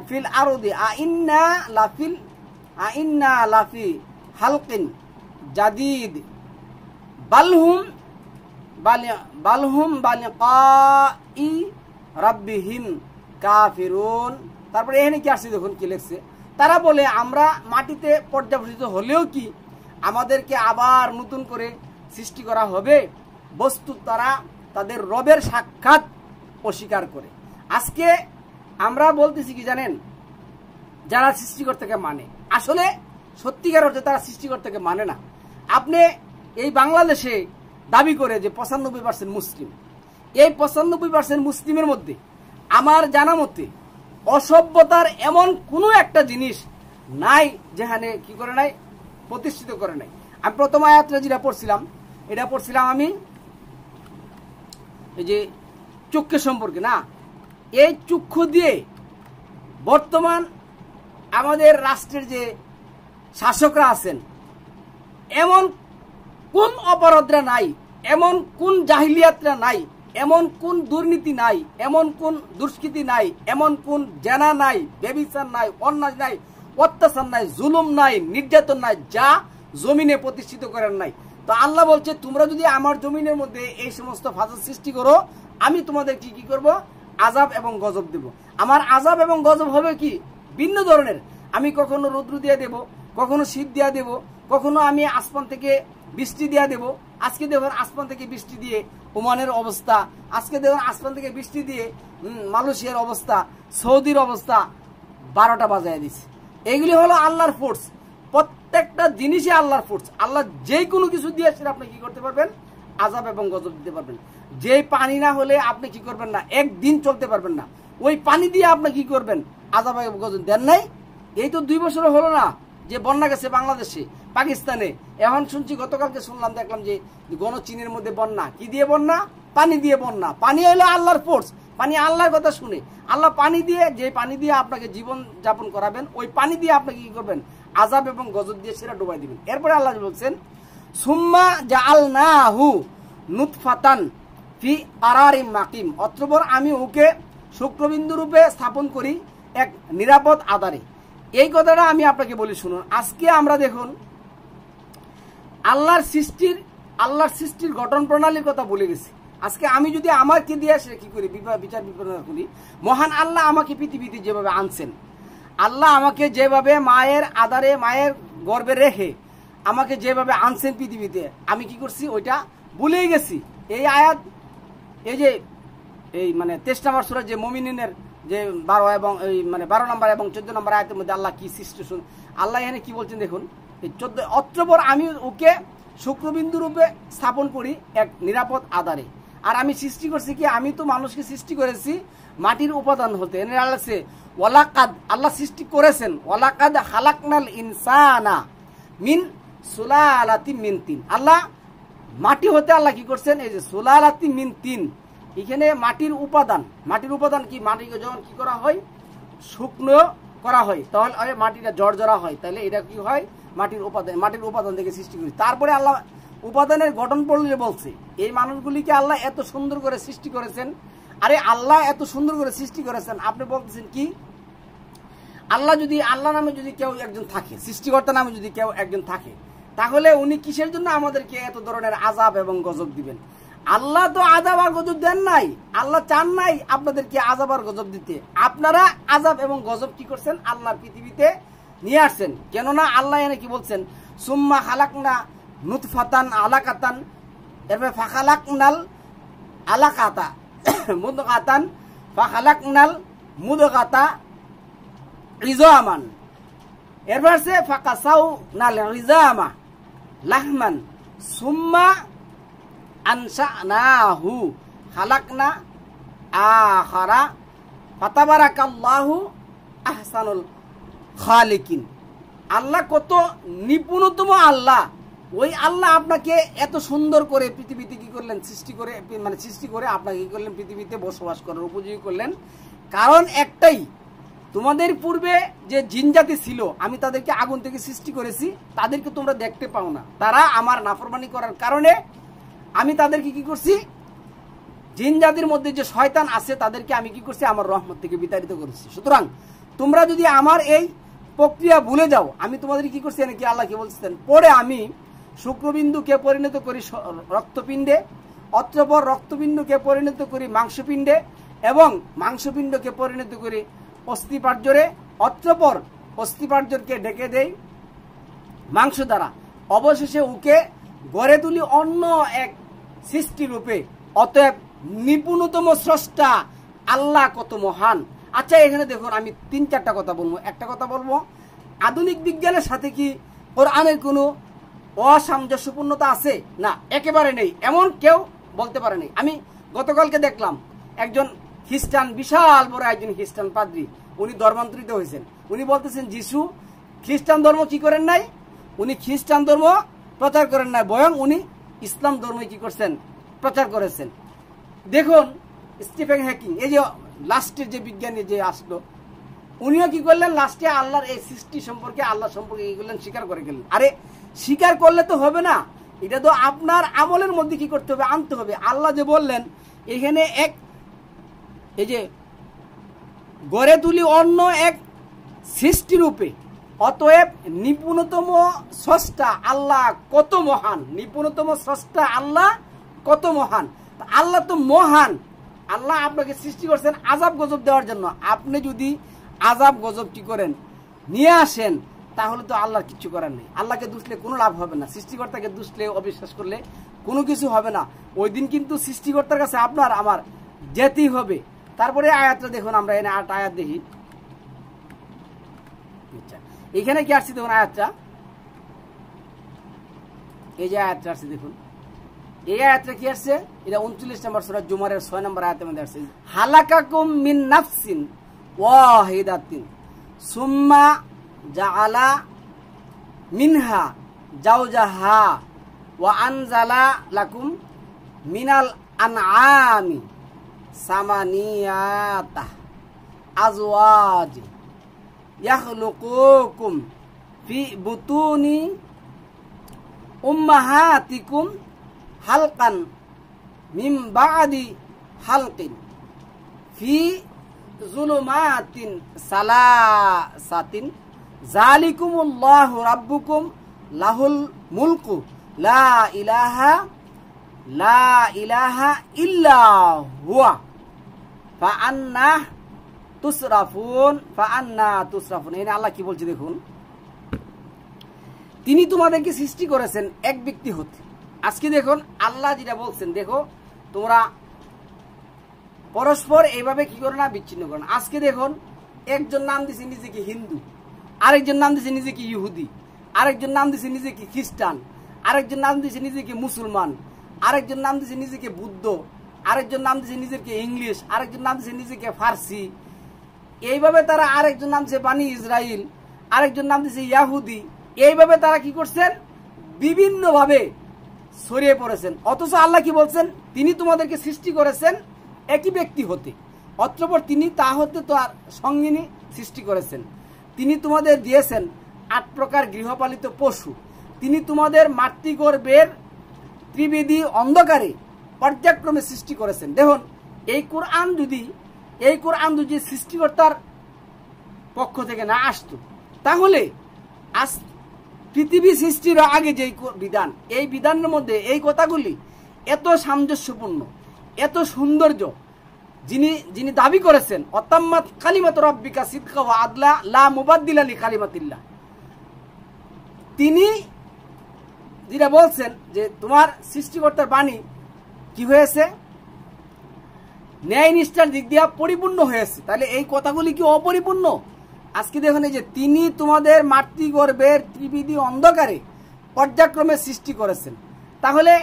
ফিল আরদি আইন্না লাফি হালকিন জাদিদ বালহুম বালিকাই রাব্বিহিম কাফিরুন। তারপরে এখানে কি আসছে দেখুন কি লিখছে, তারা বলে আমরা মাটিতে পর্যাবসিত হলেও কি আমাদেরকে আবার নতুন করে সৃষ্টি করা হবে? বস্তুত তারা তাদের রবের সাক্ষাৎ অস্বীকার করে। আজকে আমরা বলতেছি কি জানেন, যারা সৃষ্টিকর্তাকে মানে, আসলে সত্যিকার অর্থে তারা সৃষ্টিকর্তাকে মানে না। আপনি এই বাংলাদেশে দাবি করে যে 95% মুসলিম, এই 95% মুসলিমের মধ্যে আমার জানা মতে অসভ্যতার এমন কোনো একটা জিনিস নাই যেখানে কি করে নাই, প্রতিষ্ঠিত করে নাই। আমি প্রথম আয়াতটা যেটা পড়ছিলাম, এটা পড়ছিলাম আমি এই যে চক্ষু সম্পর্কে না, এই চক্ষু দিয়ে বর্তমান আমাদের রাষ্ট্রের যে শাসকরা আছেন, এমন কোন অপরাধরা নাই এমন কোন জাহিলিয়াতরা নাই, এমন কোন দুর্নীতি নাই, এমন কোন দুষ্কৃতি নাই, এমন কোন জেনা নাই, ব্যভিচার নাই, অন্যায় নাই, অত্যাচার নাই, জুলুম নাই, নির্যাতন নাই, যা জমিনে প্রতিষ্ঠিত করেন নাই। তো আল্লাহ বলছে তোমরা যদি আমার জমিনের মধ্যে এই সমস্ত ফাসাদ সৃষ্টি করো, আমি তোমাদের কি করব? আযাব এবং গজব দেব। আমার আযাব এবং গজব হবে কি ভিন্ন ধরনের। আমি কখনো রৌদ্র দিয়ে দেব, কখনো শীত দিয়ে দেব, কখনো আমি আসমান থেকে বৃষ্টি দিয়ে দেব। আজকে দেখুন আসমান থেকে বৃষ্টি দিয়ে ওমানের অবস্থা, আজকে দেখুন আসমান থেকে বৃষ্টি দিয়ে মালয়েশিয়ার অবস্থা, সৌদির অবস্থা 12টা বাজায় দিচ্ছে। এগুলি হলো আল্লাহর ফোর্স, প্রত্যেকটা জিনিসই আল্লাহর ফোর্স। আল্লাহ যেই কোনো কিছু দিয়ে সেটা আপনি কি করতে পারবেন? আযাব এবং গজব দিতে পারবেন। যেই পানি না হলে আপনি কি করবেন না, একদিন চলতে পারবেন না, ওই পানি দিয়ে আপনি কি করবেন? আযাব এবং গজব দেন নাই। এই তো 2 বছর হলো না যে বন্যা গেছে বাংলাদেশে, পাকিস্তানে। এখন শুনছি, গতকালকে শুনলাম, দেখলাম যে গণচীনের মধ্যে বন্যা। কি দিয়ে বন্যা? পানি দিয়ে বন্যা। পানি হলো আল্লাহর ফোর্স। পানি আল্লাহর কথা শুনে, আল্লাহ পানি দিয়ে, যে পানি দিয়ে আপনাকে জীবন যাপন করাবেন, ওই পানি দিয়ে আপনাকে কি করবেন? আযাব এবং গজব দিয়ে সেটা ডুবাই দিবেন। এরপরে আল্লাহ বলছেন সুম্মা জাআলনাহু নুতফাতান ফি আরারিম মাকিম, অতঃপর আমি ওকে শুক্রবিন্দু রূপে স্থাপন করি এক নিরাপদ আধারে। এই কথাটা আমি আপনাকে বলি শুনুন। আজকে আমরা দেখুন আল্লাহর সৃষ্টির গঠন প্রণালীর কথা বলে গেছি। আজকে আমি যদি আমাকে দিয়ে আসে কি করি, বিচার বিবেচনা করি, মহান আল্লাহ আমাকে পৃথিবীতে যেভাবে আনছেন, আল্লাহ আমাকে যেভাবে মায়ের আধারে, মায়ের গর্ভে রেখে আমাকে যেভাবে আনছেন পৃথিবীতে, আমি কি করছি? ওইটা ভুলেই গেছি। এই আয়াত, এই যে এই মানে 23 নম্বর সূরা যে মুমিনের যে 12 এবং এই মানে 12 নম্বর এবং 14 নম্বর আয়াতের মধ্যে আল্লাহ কি সৃষ্টি, আল্লাহ এখানে কি বলছেন দেখুন। এই 14 অতঃপর আমি ওকে শুক্রবিন্দু রূপে স্থাপন করি এক নিরাপদ আধারে। আর আমি সৃষ্টি করছি কি? আমি তো মানুষকে সৃষ্টি করেছি মাটির উপাদান হতে। ওয়ালাকাদ, আল্লাহ সৃষ্টি করেছেন ওয়ালাকাদ খালাকনাল ইনসানা মিন সুলালাতিন মিন তিন। আল্লাহ মাটি হতে আল্লাহ কি করছেন? এই যে সুলালাতিন মিন তিন, এখানে মাটির উপাদান কি? মাটিকে যখন কি করা হয়? শুকনো করা হয়, তাহলে মাটিটা জর্জরা হয়, তাহলে এটা কি হয়? মাটির উপাদান থেকে সৃষ্টি করি। তারপরে আল্লাহ উপাদানের গঠন প্রণালী বলছে। এই মানুষগুলিকে আল্লাহ এত সুন্দর করে সৃষ্টি করেছেন। আরে আল্লাহ এত সুন্দর করে সৃষ্টি করেছেন, আপনি বলতেছেন কি? আল্লাহ নামে যদি কেউ একজন থাকে, সৃষ্টিকর্তা নামে যদি কেউ একজন থাকে, তাহলে উনি কিসের জন্য আমাদেরকে এত ধরনের আযাব এবং গজব দিবেন? আল্লাহ তো আযাব আর গজব দেন নাই। আল্লাহ চান নাই আপনাদেরকে আযাব আর গজব দিতে। আপনারা আযাব এবং গজব কি করছেন? আল্লাহর পৃথিবীতে নিয়ে আসছেন। কেননা আল্লাহ এনে কি বলছেন? সুম্মা খালাকনা নুতফাতান আলাকাতান, এরপরে ফাখালাকনাল আলাকাতা মুদগাতান, ফাখালাকনাল মুদগাতা ইজামান, এরপর সে ফাকাসাউনাল ইজামা লাহমান সুম্মা আনশানাহু খালাকনা আখারা ফাতাবারাকাল্লাহু আহসানুল খালিকিন। আল্লাহ কত নিপুণতম আল্লাহ। ওই আল্লাহ আপনাকে এত সুন্দর করে পৃথিবীতে কি করলেন? সৃষ্টি করে আপনাকে কি করলেন? পৃথিবীতে বসবাস করার উপযোগী করলেন। কারণ একটাই, তোমাদের পূর্বে যে জিনজাতি ছিল, আমি তাদেরকে আগুন থেকে সৃষ্টি করেছি, তাদেরকে তোমরা দেখতে পাও না। তারা আমার নাফরমানি করার কারণে আমি তাদেরকে কি করছি? জিন জাতির মধ্যে যে শয়তান আছে, তাদেরকে আমি কি করছি? আমার রহমত থেকে বিতাড়িত করেছি। সুতরাং তোমরা যদি আমার এই প্রক্রিয়া ভুলে যাও, আমি তোমাদের কি করছি? নাকি আল্লাহ কি বলছেন? পরে আমি শুক্রবিন্দুকে পরিণত করি রক্তপিণ্ডে, অতঃপর রক্তপিণ্ডকে পরিণত করি মাংসপিণ্ডে, এবং মাংসপিণ্ডকে পরিণত করি অস্থিপার্জরে, অতঃপর অস্থিপার্জরকে ডেকে দেই মাংস দ্বারা, অবশেষে ওকে গড়ে তুলি অন্য এক সৃষ্টি রূপে। অতএব নিপুণতম স্রষ্টা আল্লাহ কত মহান। আচ্ছা, এখানে দেখুন আমি 3-4টা কথা বলবো। একটা কথা বলবো, আধুনিক বিজ্ঞানের সাথে কি কোরআনের কোনো অসামঞ্জস্যপূর্ণতা আছে? না, একেবারে নেই। এমন কেউ বলতে পারে নেই। আমি গতকালকে দেখলাম একজন খ্রিস্টান, বিশাল বড় একজন খ্রিস্টান পাদ্রী, উনি ধর্মান্তরিত হয়েছেন। উনি বলতেছেন যিশু খ্রিস্টান ধর্ম কি করেন নাই? উনি খ্রিস্টান ধর্ম প্রচার করেন নাই, বরং উনি ইসলাম ধর্ম কি করছেন? প্রচার করেছেন। দেখুন স্টিফেন হকিং, এই যে লাস্টের যে বিজ্ঞানী যে আসলো, উনিও কি করলেন? লাস্টে আল্লাহর এই সৃষ্টি সম্পর্কে, আল্লাহ সম্পর্কে কি করলেন? স্বীকার করে গেলেন। আরে স্বীকার করলে তো হবে না, এটা তো আপনার আমলের মধ্যে কি করতে হবে, আনতে হবে। আল্লাহ যে বললেন এখানে এই যে গড়ে তুলি অন্য এক সৃষ্টিরূপে, অতএব নিপুণতম স্রষ্টা আল্লাহ কত মহান, নিপুণতম স্রষ্টা আল্লাহ কত মহান। আল্লাহ তো মহান, আল্লাহ আপনাকে সৃষ্টি করছেন আযাব গজব দেওয়ার জন্য। আপনি যদি আযাব গজব কি করেন নিয়ে আসেন, তাহলে তো আল্লাহর কিছু করার নেই। আল্লাহকে দুষলে কোনো লাভ হবে না, সৃষ্টিকর্তাকে দুষলে অবিশ্বাস করলে কোনো কিছু হবে না। ওই দিন কিন্তু সৃষ্টিকর্তার কাছে আপনার আমার যেতেই হবে। তারপরে আয়াতটা দেখুন, আমরা এনে 8 আয়াত দেখি। এখানে কি আসছে দেখুন আয়াতটা, এই যে আয়াতটা আসছে দেখুন, এই আয়াতটা কি আসছে, এটা 39 নম্বর সূরা জুমারের 6 নম্বর আয়াতের মধ্যে আসছে, হালাকাকুম মিন নাফসিন ওয়াহিদাতিন সুম্মা জাআলা মিনহা জাওজাহা ওয়া আনজালা লাকুম মিনাল আনআমি সামানিয়াতা আজওয়াজ ইয়াখলুকুকুম ফি বুতুনি উম্মাহাতিকুম হালকান মিন বাদি হালকিন ফি যুলুমাতিন সালাসাতিন যালিকুমুল্লাহু রাব্বুকুম লাহুল মুলকু লা ইলাহা ইল্লা হুয়া ফাআন্না তুসরাফুন। এখানে আল্লাহ কি বলছে দেখুন, তিনি তোমাদেরকে সৃষ্টি করেছেন এক ব্যক্তি হতে। আজকে দেখুন আল্লাহ যেটা বলছেন, দেখো তোমরা পরস্পর এইভাবে কি করো না, বিচ্ছিন্ন করো না। আজকে দেখুন একজন নাম দিছে নিজেকে হিন্দু, আরেকজন নাম দিছে নিজেকে ইহুদি, আরেকজন নাম দিছে নিজেকে খ্রিস্টান, আরেকজন নাম দিছে নিজেকে মুসলমান, আরেকজন নাম দিছে নিজেকে বুদ্ধ, আরেকজন নাম দিছে নিজেকে ইংলিশ, আরেকজন নাম দিছে নিজেকে ফার্সি। এইভাবে তারা আরেকজন নাম দিছে বানি ইসরাইল, আরেকজন নাম দিছে ইয়াহুদি। এইভাবে তারা কি করছেন, বিভিন্ন ভাবে ছড়িয়ে পড়েছেন। অথচ আল্লাহ কি বলছেন, তিনি তোমাদেরকে সৃষ্টি করেছেন একই ব্যক্তি হতে, অতঃপর তিনি তা হতে তো আর সঙ্গিনী সৃষ্টি করেছেন। তিনি তোমাদের দিয়েছেন 8 প্রকার গৃহপালিত পশু। তিনি তোমাদের মাতৃগর্ভের ত্রিবেদী অন্ধকারে পর্যায়ক্রমে সৃষ্টি করেছেন। দেখুন এই কোরআন যদি সৃষ্টিকর্তার পক্ষ থেকে না আসতো, তাহলে আজ পৃথিবী সৃষ্টির আগে যে বিধান, এই বিধানের মধ্যে এই কথাগুলি এত সামঞ্জস্যপূর্ণ, এত সৌন্দর্য যিনি দাবি করেছেন, অতাম্মাত কালিমাতু রাব্বিকা সিদকা ওয়া আদলা লা মুবাদদিলা লিকালিমাতিল্লাহ, তিনি যেটা বলছেন যে তোমার সৃষ্টিকর্তার বাণী কি হয়েছে, ন্যায় নিষ্ঠার দিক দিয়ে পরিপূর্ণ হয়েছে। তাহলে এই কথাগুলি কি অপরিপূর্ণ? আজকে দেখুন এই যে তিনি তোমাদের মাতৃগর্ভের ত্রিবেদী অন্ধকারে পর্যায়ক্রমে সৃষ্টি করেছেন। তাহলে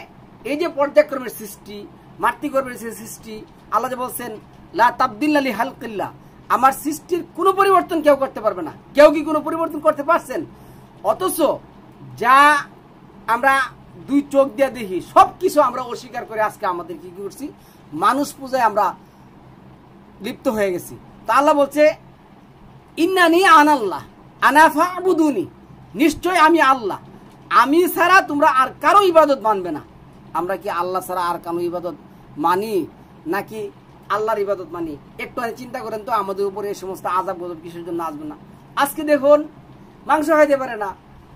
এই যে পর্যায়ক্রমের সৃষ্টি, মাতৃগর্ভের সৃষ্টি, আল্লাহ যে বলছেন লা তাবদিলা লি খালকিল্লাহ, আমার সৃষ্টির কোনো পরিবর্তন কেউ করতে পারবে না। কেউ কি কোনো পরিবর্তন করতে পারছেন? অথচ যা আমরা 2 চোখ দিয়ে দেখি সবকিছু আমরা অস্বীকার করে আজকে আমাদের কি করছি, মানুষ পূজায় আমরা লিপ্ত হয়ে গেছি। তা আল্লাহ বলছে ইন্নানি আনাল্লাহ আনা ফাবুদুনি, নিশ্চয় আমি আল্লাহ, আমি ছাড়া তোমরা আর কারো ইবাদত মানবে না। আমরা কি আল্লাহ ছাড়া আর কারো ইবাদত মানি নাকি আল্লাহর ইবাদত মানি? একটু চিন্তা করেন তো, আমাদের উপরে এই সমস্ত আযাব গজব কিসের জন্য আসবে না? আজকে দেখুন মাংস খাইতে পারে না,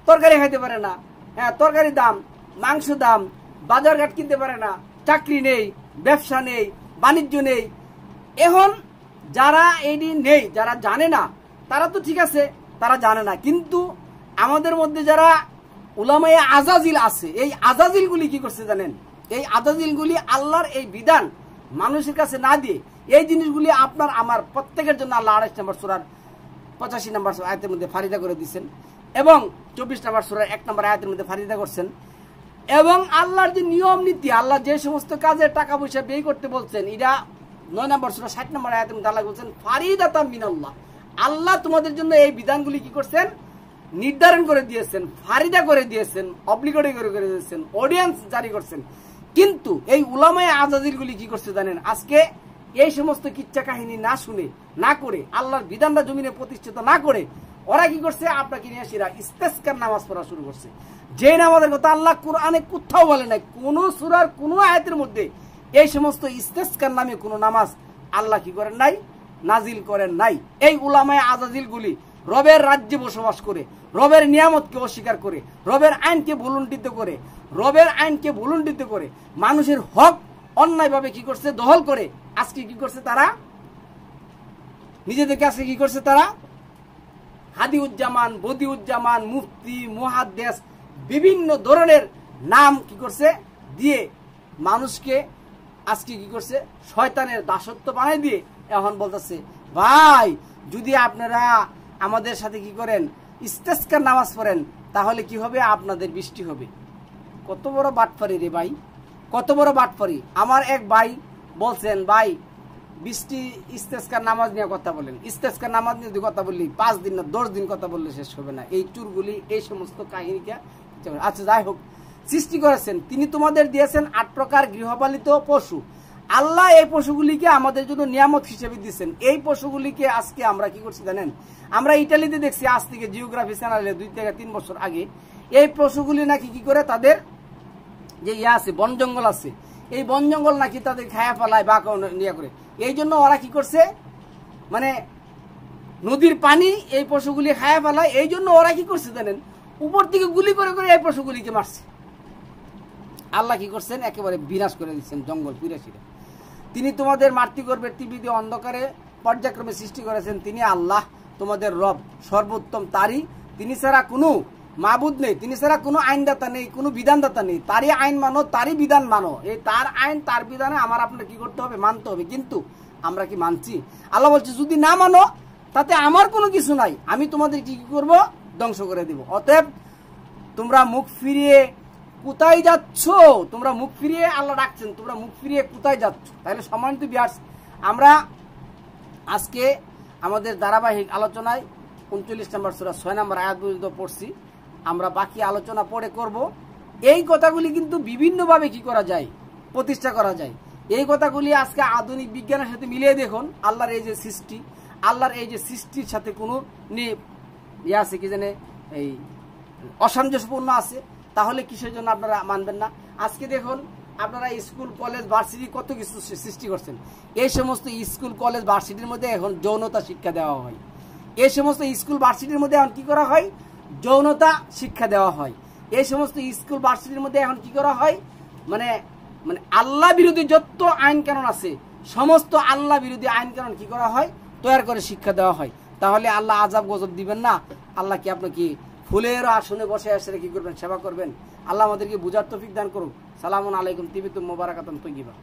তরকারি খাইতে পারে না, হ্যাঁ তরকারি দাম, মাংস দাম, বাজার ঘাট কিনতে পারে না, চাকরি নেই, ব্যবসা নেই, বাণিজ্য নেই। এখন যারা এটি নেই, যারা জানে না, তারা তো ঠিক আছে, তারা জানে না। কিন্তু আমাদের মধ্যে যারা উলামায়ে আজাজিল আছে, এই আজাজিলগুলি কি করছে জানেন? এই আজাজিলগুলি আল্লাহর এই বিধান মানুষের কাছে না দিয়ে এই জিনিসগুলি আপনার আমার প্রত্যেকের জন্য আল্লাহ 28 নম্বর সূরার 85 নম্বর আয়াতের মধ্যে ফারিদা করে দিয়েছেন, এবং 24 নম্বর সূরার 1 নম্বর আয়াতের মধ্যে ফারিদা করছেন। এবং আল্লাহর যে নিয়ম নীতি, আল্লাহ যে সমস্ত কাজে টাকা পয়সা ব্যয় করতে বলছেন, এটা 9 নম্বর সূরা 60 নম্বর আয়াতের মধ্যে আল্লাহ বলছেন ফারিদাতাম মিনাল্লাহ, আল্লাহ তোমাদের জন্য এই বিধানগুলি কি করছেন, নির্ধারণ করে দিয়েছেন, ফারিদা করে দিয়েছেন, অব্লিগেটরি করে দিয়েছেন, অডিয়েন্স জারি করছেন। কিন্তু এই উলামায়ে আজাজিলগুলি কি করছে জানেন? আজকে এই সমস্ত কিচ্ছা কাহিনী না শুনে, না করে, আল্লাহর বিধানটা জমিনে প্রতিষ্ঠিত না করে ওরা কি করছে আপনাকে নিয়ে সেরা ইস্তেসকার নামাজ পড়া শুরু করছে, যে নামাজের কথা আল্লাহ কুরআনে কোথাও বলে নাই। কোন সূরার কোন আয়াতের মধ্যে এই সমস্ত ইস্তেসকার নামে কোন নামাজ আল্লাহ কি করেন নাই, নাজিল করেন নাই। এই উলামায়ে আজাজিল গুলি রবের রাজ্যে বসবাস করে, রবের নিয়ামতকে অস্বীকার করে, রবের আইনকে ভুলুণ্ঠিত করে, রবের আইনকে ভুলুণ্ঠিত করে মানুষের হক অন্যায়ভাবে কি করছে, দখল করে আজকে কি করছে তারা নিজেদেরকে আজকে কি করছে তারা হাদিউজ্জামান, বদিউজ্জামান, মুফতি, মুহাদ্দিস বিভিন্ন ধরনের নাম কি করছে দিয়ে মানুষকে আজকে কি করছে শয়তানের দাসত্ব বানাই দিয়ে এখন বলতেছে ভাই যদি আপনারা আমাদের সাথে কি করেন ইস্তেসকার নামাজ পড়েন তাহলে কি হবে, আপনাদের বৃষ্টি হবে। কত বড় বাটপারি রে ভাই, কত বড় বাটপারি। আমার এক ভাই বলছেন ভাই বৃষ্টি ইস্তেসকার নামাজ নিয়ে কথা বলেন, ইস্তেসকার নামাজ নিয়ে কথা বললি 5 দিন না 10 দিন কথা বললে শেষ হবে না। এই চুরগুলি এই সমস্ত কাহিনীকে আচ্ছা যাই হোক, সৃষ্টি করেছেন তিনি, তোমাদের দিয়েছেন 8 প্রকার গৃহপালিত পশু। আল্লাহ এই পশুগুলিকে আমাদের জন্য নিয়ামত হিসেবে দিচ্ছেন। এই পশুগুলিকে আজকে আমরা কি করছি জানেন, আমরা ইটালিতে দেখছি আজ থেকে জিওগ্রাফি চ্যানেলে 2 থেকে 3 বছর আগে এই পশুগুলি নাকি কি করে তাদের যে আছে বন জঙ্গল আছে, এই বন জঙ্গল নাকি তাদের খায়া ফেলায় বা নিয়ে করে। এই জন্য ওরা কি করছে মানে নদীর পানি এই পশুগুলি খায়া ফেলায়, এই জন্য ওরা কি করছে জানেন, উপর থেকে গুলি করে করে এই পশুগুলিকে মারছে। আল্লাহ কি করছেন, একেবারে বিনাশ করে দিচ্ছেন জঙ্গল পুরাশিরা। তিনি তোমাদের মাতৃগর্ভের টিভিতে অন্ধকারে পর্যায়ক্রমে সৃষ্টি করেছেন, তিনি আল্লাহ তোমাদের রব সর্বোত্তম, তারই তিনি ছাড়া কোনো মাবুদ নেই, তিনি ছাড়া কোনো আইনদাতা নেই, কোনো বিধানদাতা নেই। তারই আইন মানো, তারই বিধান মানো। এই তার আইন তার বিধানে আমার আপনার কি করতে হবে, মানতে হবে। কিন্তু আমরা কি মানছি? আল্লাহ বলছে যদি না মানো তাতে আমার কোনো কিছু নাই, আমি তোমাদের কি করব, ধ্বংস করে দিব। অতএব তোমরা মুখ ফিরিয়ে কোথায় যাচ্ছ, তোমরা মুখ ফিরিয়ে, আল্লাহ ডাকছেন, তোমরা মুখ ফিরিয়ে কোথায় যাচ্ছ? তাহলে সম্মানিত ভিউয়ার্স, আমরা আজকে আমাদের ধারাবাহিক আলোচনায় 39 নম্বর সূরা 6 নম্বর আয়াত পর্যন্ত পড়ছি। আমরা বাকি আলোচনা পরে করব। এই কথাগুলি কিন্তু বিভিন্নভাবে কি করা যায়, প্রতিষ্ঠা করা যায়। এই কথাগুলি আজকে আধুনিক বিজ্ঞানের সাথে মিলিয়ে দেখুন, আল্লাহর এই যে সৃষ্টি, আল্লাহর এই যে সৃষ্টির সাথে কোনো ইয়ে আছে কি জানে, এই অসামঞ্জস্যপূর্ণ আছে। তাহলে কিসের জন্য আপনারা মানবেন না? আজকে দেখুন আপনারা স্কুল কলেজ ভার্সিটি কত কিছু সৃষ্টি করছেন। এই সমস্ত স্কুল কলেজ ভার্সিটির মধ্যে এখন যৌনতা শিক্ষা দেওয়া হয়। এই সমস্ত স্কুল ভার্সিটির মধ্যে এখন কি করা হয়, যৌনতা শিক্ষা দেওয়া হয়। এই সমস্ত স্কুল ভার্সিটির মধ্যে এখন কি করা হয়, মানে মানে আল্লাহ বিরোধী যত আইন কানুন আছে সমস্ত আল্লাহ বিরোধী আইন কানুন কি করা হয়, তৈরি করে শিক্ষা দেওয়া হয়। তাহলে আল্লাহ আযাব গজব দিবেন না? আল্লাহ কি আপনাকে ফুলের আসনে বসে আসলে কি করবেন, সেবা করবেন? আল্লাহ আমাদেরকে বুঝার তৌফিক দান করুন। সালামুন আলাইকুম, তিবিতুম মুবারাকাতুন তৈয়িবা।